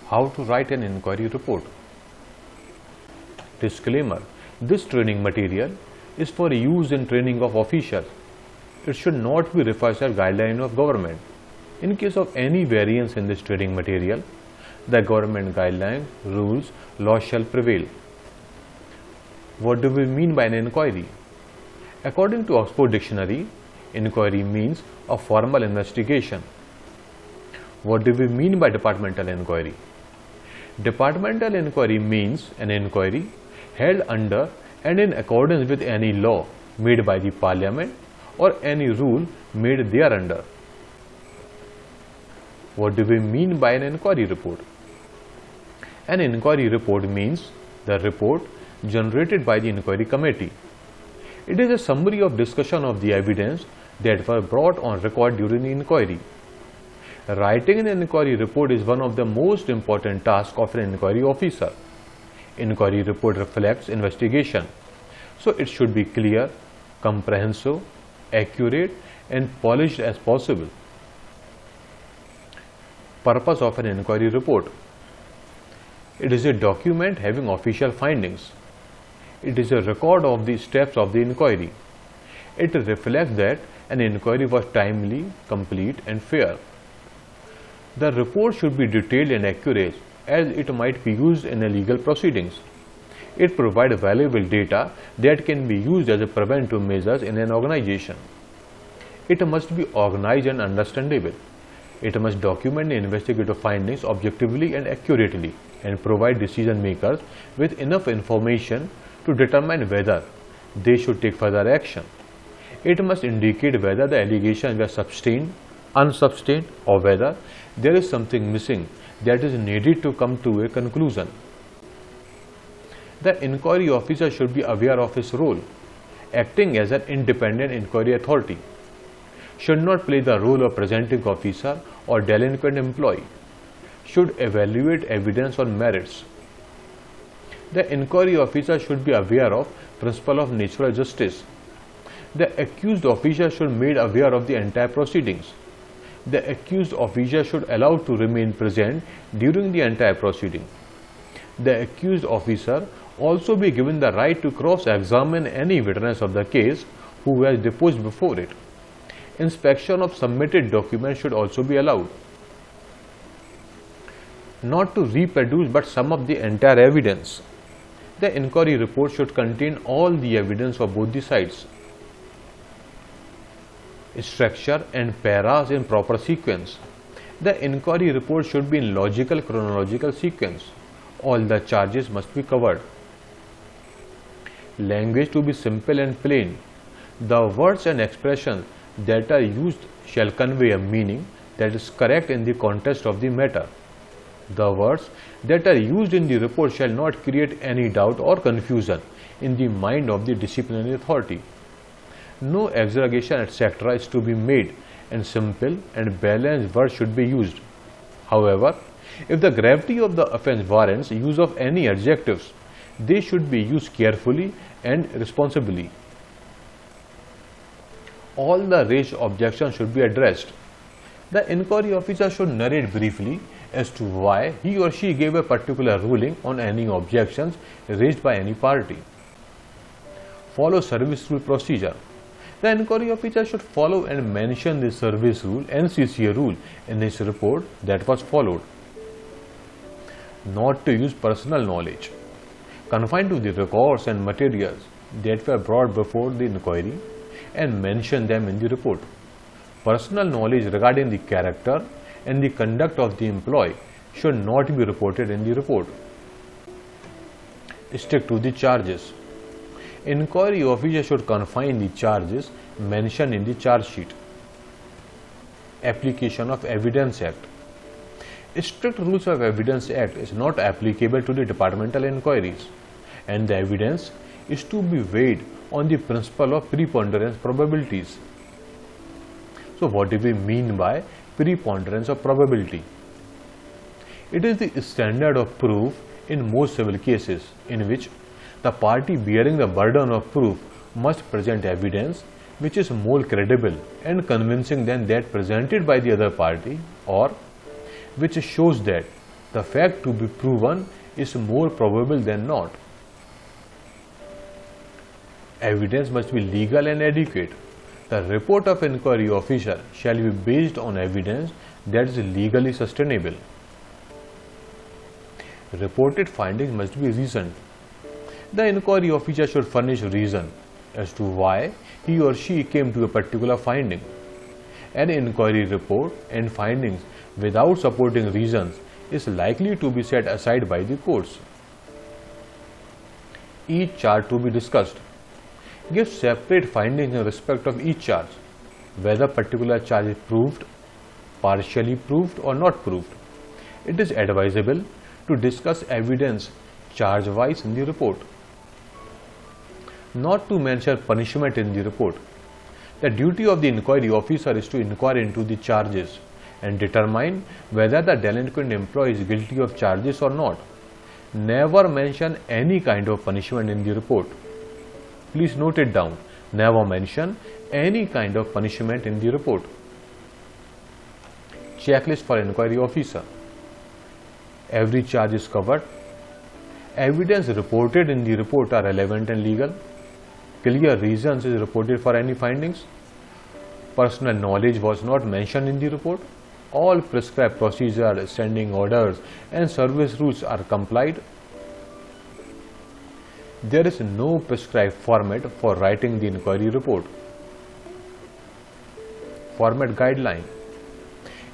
How to write an inquiry report. Disclaimer: this training material is for use in training of officials. It should not be referred as guideline of government. In case of any variance in this training material, the government guideline, rules, law shall prevail. What do we mean by an inquiry? According to Oxford Dictionary, inquiry means a formal investigation. What do we mean by departmental inquiry? Departmental inquiry means an inquiry held under and in accordance with any law made by the Parliament or any rule made thereunder. What do we mean by an inquiry report? An inquiry report means the report generated by the inquiry committee. It is a summary of discussion of the evidence that were brought on record during the inquiry. Writing an inquiry report is one of the most important tasks of an inquiry officer. Inquiry report reflects investigation, so it should be clear, comprehensive, accurate, and polished as possible. Purpose of an inquiry report. It is a document having official findings. It is a record of the steps of the inquiry. It reflects that an inquiry was timely, complete, and fair. The report should be detailed and accurate as it might be used in a legal proceedings. It provides valuable data that can be used as a preventive measures in an organization. It must be organized and understandable. It must document the investigative findings objectively and accurately and provide decision makers with enough information to determine whether they should take further action. It must indicate whether the allegations were sustained, unsustained, or whether there is something missing that is needed to come to a conclusion. The inquiry officer should be aware of his role, acting as an independent inquiry authority. Should not play the role of presenting officer or delinquent employee. Should evaluate evidence on merits. The inquiry officer should be aware of principle of natural justice. The accused officer should be made aware of the entire proceedings. The accused officer should allow to remain present during the entire proceeding. The accused officer also be given the right to cross-examine any witness of the case who has deposed before it. Inspection of submitted documents should also be allowed. Not to reproduce but sum up the entire evidence. The inquiry report should contain all the evidence of both the sides. Structure and paras in proper sequence. The inquiry report should be in logical chronological sequence. All the charges must be covered. Language to be simple and plain. The words and expressions that are used shall convey a meaning that is correct in the context of the matter. The words that are used in the report shall not create any doubt or confusion in the mind of the disciplinary authority. No exaggeration etc. is to be made and simple and balanced words should be used. However, if the gravity of the offence warrants use of any adjectives, they should be used carefully and responsibly. All the raised objections should be addressed. The inquiry officer should narrate briefly as to why he or she gave a particular ruling on any objections raised by any party. Follow service rule procedure. The inquiry officer should follow and mention the service rule (NCCA) rule in his report that was followed. Not to use personal knowledge. Confine to the records and materials that were brought before the inquiry and mention them in the report. Personal knowledge regarding the character and the conduct of the employee should not be reported in the report. Stick to the charges. Inquiry officer should confine the charges mentioned in the charge sheet. Application of Evidence Act. Strict rules of Evidence Act is not applicable to the departmental inquiries, and the evidence is to be weighed on the principle of preponderance probabilities. So what do we mean by preponderance of probability? It is the standard of proof in most civil cases in which the party bearing the burden of proof must present evidence which is more credible and convincing than that presented by the other party, or which shows that the fact to be proven is more probable than not. Evidence must be legal and adequate. The report of inquiry officer shall be based on evidence that is legally sustainable. Reported findings must be reasoned. The inquiry officer should furnish reason as to why he or she came to a particular finding. An inquiry report and findings without supporting reasons is likely to be set aside by the courts. Each charge to be discussed. Give separate findings in respect of each charge, whether particular charge is proved, partially proved or not proved. It is advisable to discuss evidence charge-wise in the report. Not to mention punishment in the report. The duty of the inquiry officer is to inquire into the charges and determine whether the delinquent employee is guilty of charges or not. Never mention any kind of punishment in the report. Please note it down. Never mention any kind of punishment in the report. Checklist for inquiry officer. Every charge is covered. Evidence reported in the report are relevant and legal. Clear reasons is reported for any findings. Personal knowledge was not mentioned in the report. All prescribed procedures, standing orders and service rules are complied. There is no prescribed format for writing the inquiry report. Format guideline.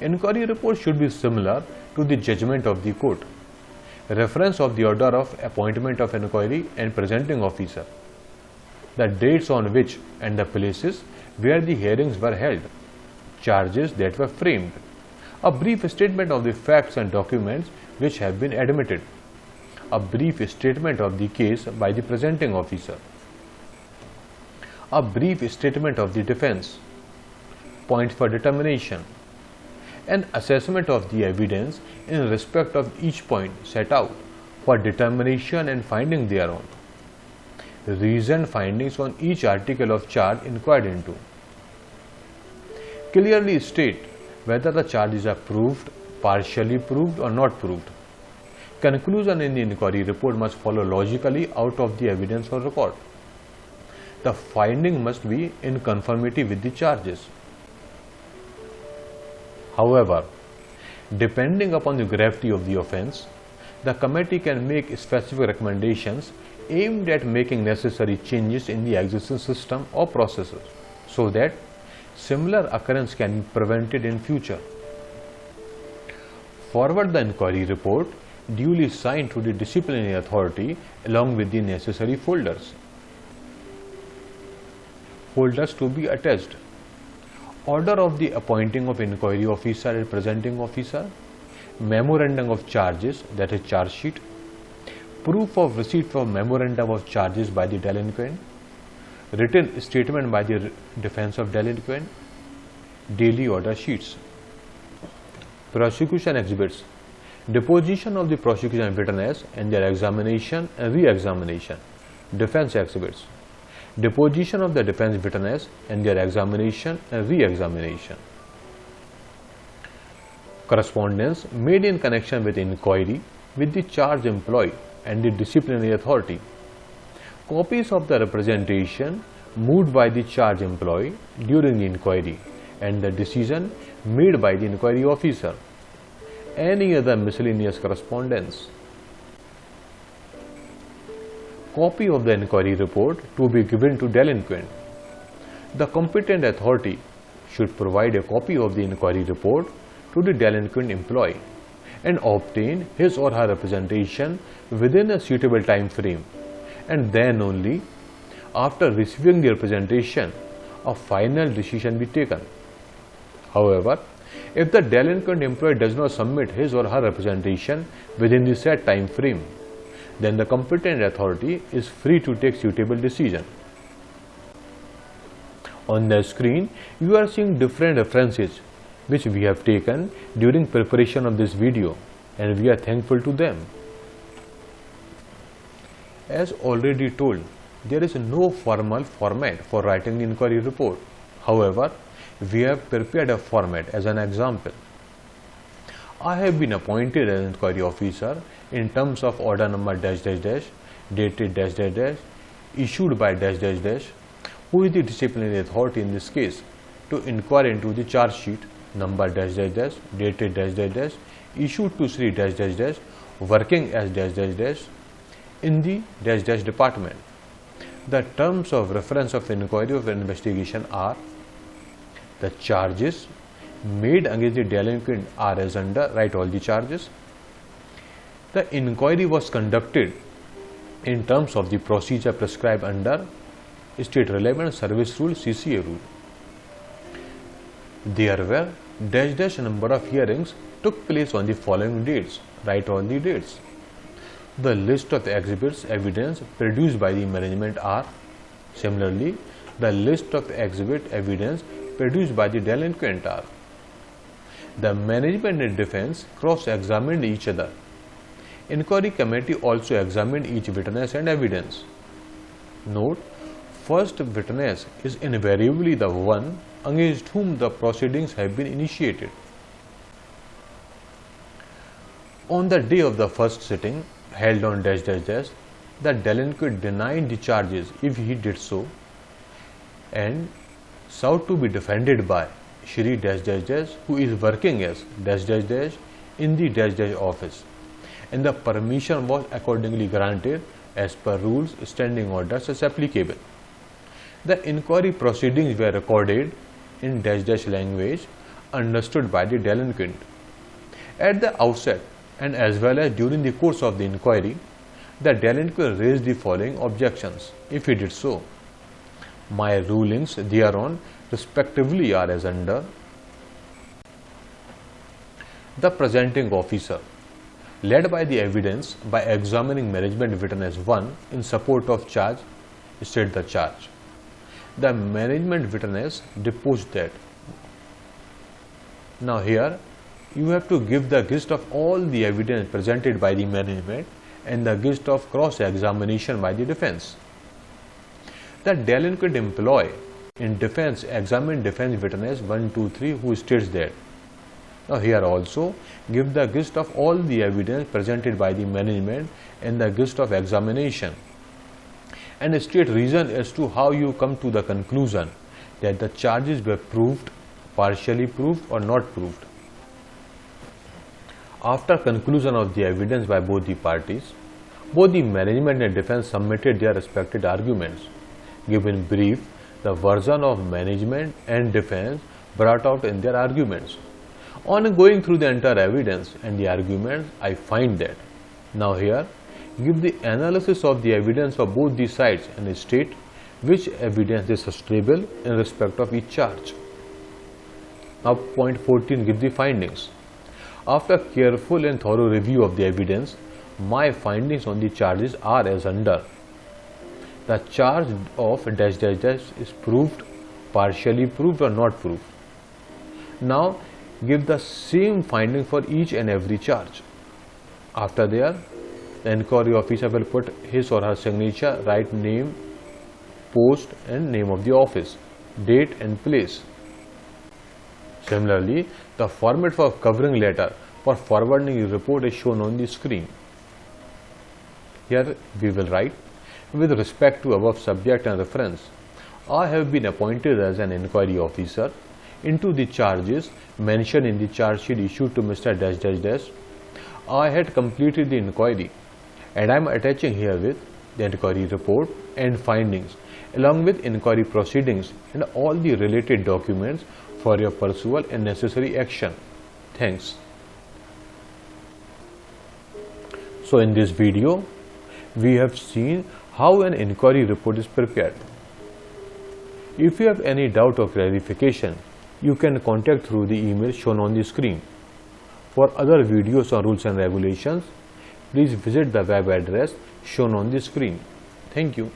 Inquiry report should be similar to the judgment of the court. Reference of the order of appointment of inquiry and presenting officer. The dates on which and the places where the hearings were held. Charges that were framed. A brief statement of the facts and documents which have been admitted. A brief statement of the case by the presenting officer. A brief statement of the defense. Points for determination. An assessment of the evidence in respect of each point set out for determination and finding thereon. Reasoned findings on each article of charge inquired into. Clearly state whether the charges are proved, partially proved or not proved. Conclusion in the inquiry report must follow logically out of the evidence or record. The finding must be in conformity with the charges. However, depending upon the gravity of the offence, the committee can make specific recommendations aimed at making necessary changes in the existing system or processes so that similar occurrence can be prevented in future. Forward the inquiry report duly signed to the disciplinary authority along with the necessary folders. Folders to be attached. Order of the appointing of inquiry officer and presenting officer. Memorandum of charges, that is charge sheet. Proof of receipt of memorandum of charges by the delinquent. Written statement by the defense of delinquent. Daily order sheets. Prosecution exhibits. Deposition of the prosecution witness and their examination and re-examination. Defense exhibits. Deposition of the defense witness and their examination and re-examination. Correspondence made in connection with inquiry with the charge employee and the disciplinary authority. Copies of the representation moved by the charge employee during the inquiry and the decision made by the inquiry officer. Any other miscellaneous correspondence. Copy of the inquiry report to be given to delinquent. The competent authority should provide a copy of the inquiry report to the delinquent employee and obtain his or her representation within a suitable time frame, and then only after receiving the representation a final decision be taken. However, if the delinquent employee does not submit his or her representation within the set time frame, then the competent authority is free to take suitable decision. On the screen, you are seeing different references which we have taken during preparation of this video, and we are thankful to them. As already told, there is no formal format for writing the inquiry report. However, we have prepared a format as an example. I have been appointed as inquiry officer in terms of order number dash dash dash dated dash dash dash issued by dash dash dash, who is the disciplinary authority in this case, to inquire into the charge sheet number dash dash dash dated dash dash dash issued to Sri dash dash dash working as dash dash dash in the dash dash department. The terms of reference of inquiry or investigation are: the charges made against the delinquent are as under, write all the charges. The inquiry was conducted in terms of the procedure prescribed under State Relevant Service Rule CCA rule. There were dash dash number of hearings took place on the following dates, write all the dates. The list of exhibits evidence produced by the management are: similarly, the list of exhibit evidence produced by the delinquent are. The management and defense cross-examined each other. Inquiry committee also examined each witness and evidence. Note, first witness is invariably the one against whom the proceedings have been initiated. On the day of the first sitting held on dash dash dash, the delinquent denied the charges if he did so, and sought to be defended by Shri dash dash dash, who is working as dash dash dash in the dash dash office, and the permission was accordingly granted as per rules, standing orders as applicable. The inquiry proceedings were recorded in dash dash language understood by the delinquent. At the outset and as well as during the course of the inquiry, the delinquent raised the following objections. If he did so, my rulings thereon respectively are as under: the presenting officer, led by the evidence by examining management witness 1 in support of charge, state the charge. The management witness deposed that. Now here you have to give the gist of all the evidence presented by the management and the gist of cross-examination by the defense. The delinquent employee in defense examined defense witness 1, 2, 3 who states that. Now here also give the gist of all the evidence presented by the management and the gist of examination, and state reason as to how you come to the conclusion that the charges were proved, partially proved or not proved. After conclusion of the evidence by both the parties, both the management and defense submitted their respective arguments. Given brief, the version of management and defense brought out in their arguments. On going through the entire evidence and the arguments, I find that. Now here, give the analysis of the evidence of both the sides and state which evidence is sustainable in respect of each charge. Now point 14, give the findings. After careful and thorough review of the evidence, my findings on the charges are as under: the charge of dash dash dash is proved, partially proved or not proved. Now give the same finding for each and every charge. After there, the inquiry officer will put his or her signature, write name, post and name of the office, date and place. Similarly, the format for covering letter for forwarding the report is shown on the screen. Here we will write: with respect to above subject and reference, I have been appointed as an inquiry officer into the charges mentioned in the charge sheet issued to Mr. Dash Dash Dash. I had completed the inquiry and I am attaching herewith the inquiry report and findings along with inquiry proceedings and all the related documents for your pursual and necessary action. Thanks. So in this video, we have seen how an inquiry report is prepared. If you have any doubt or clarification, you can contact through the email shown on the screen. For other videos on rules and regulations, please visit the web address shown on the screen. Thank you.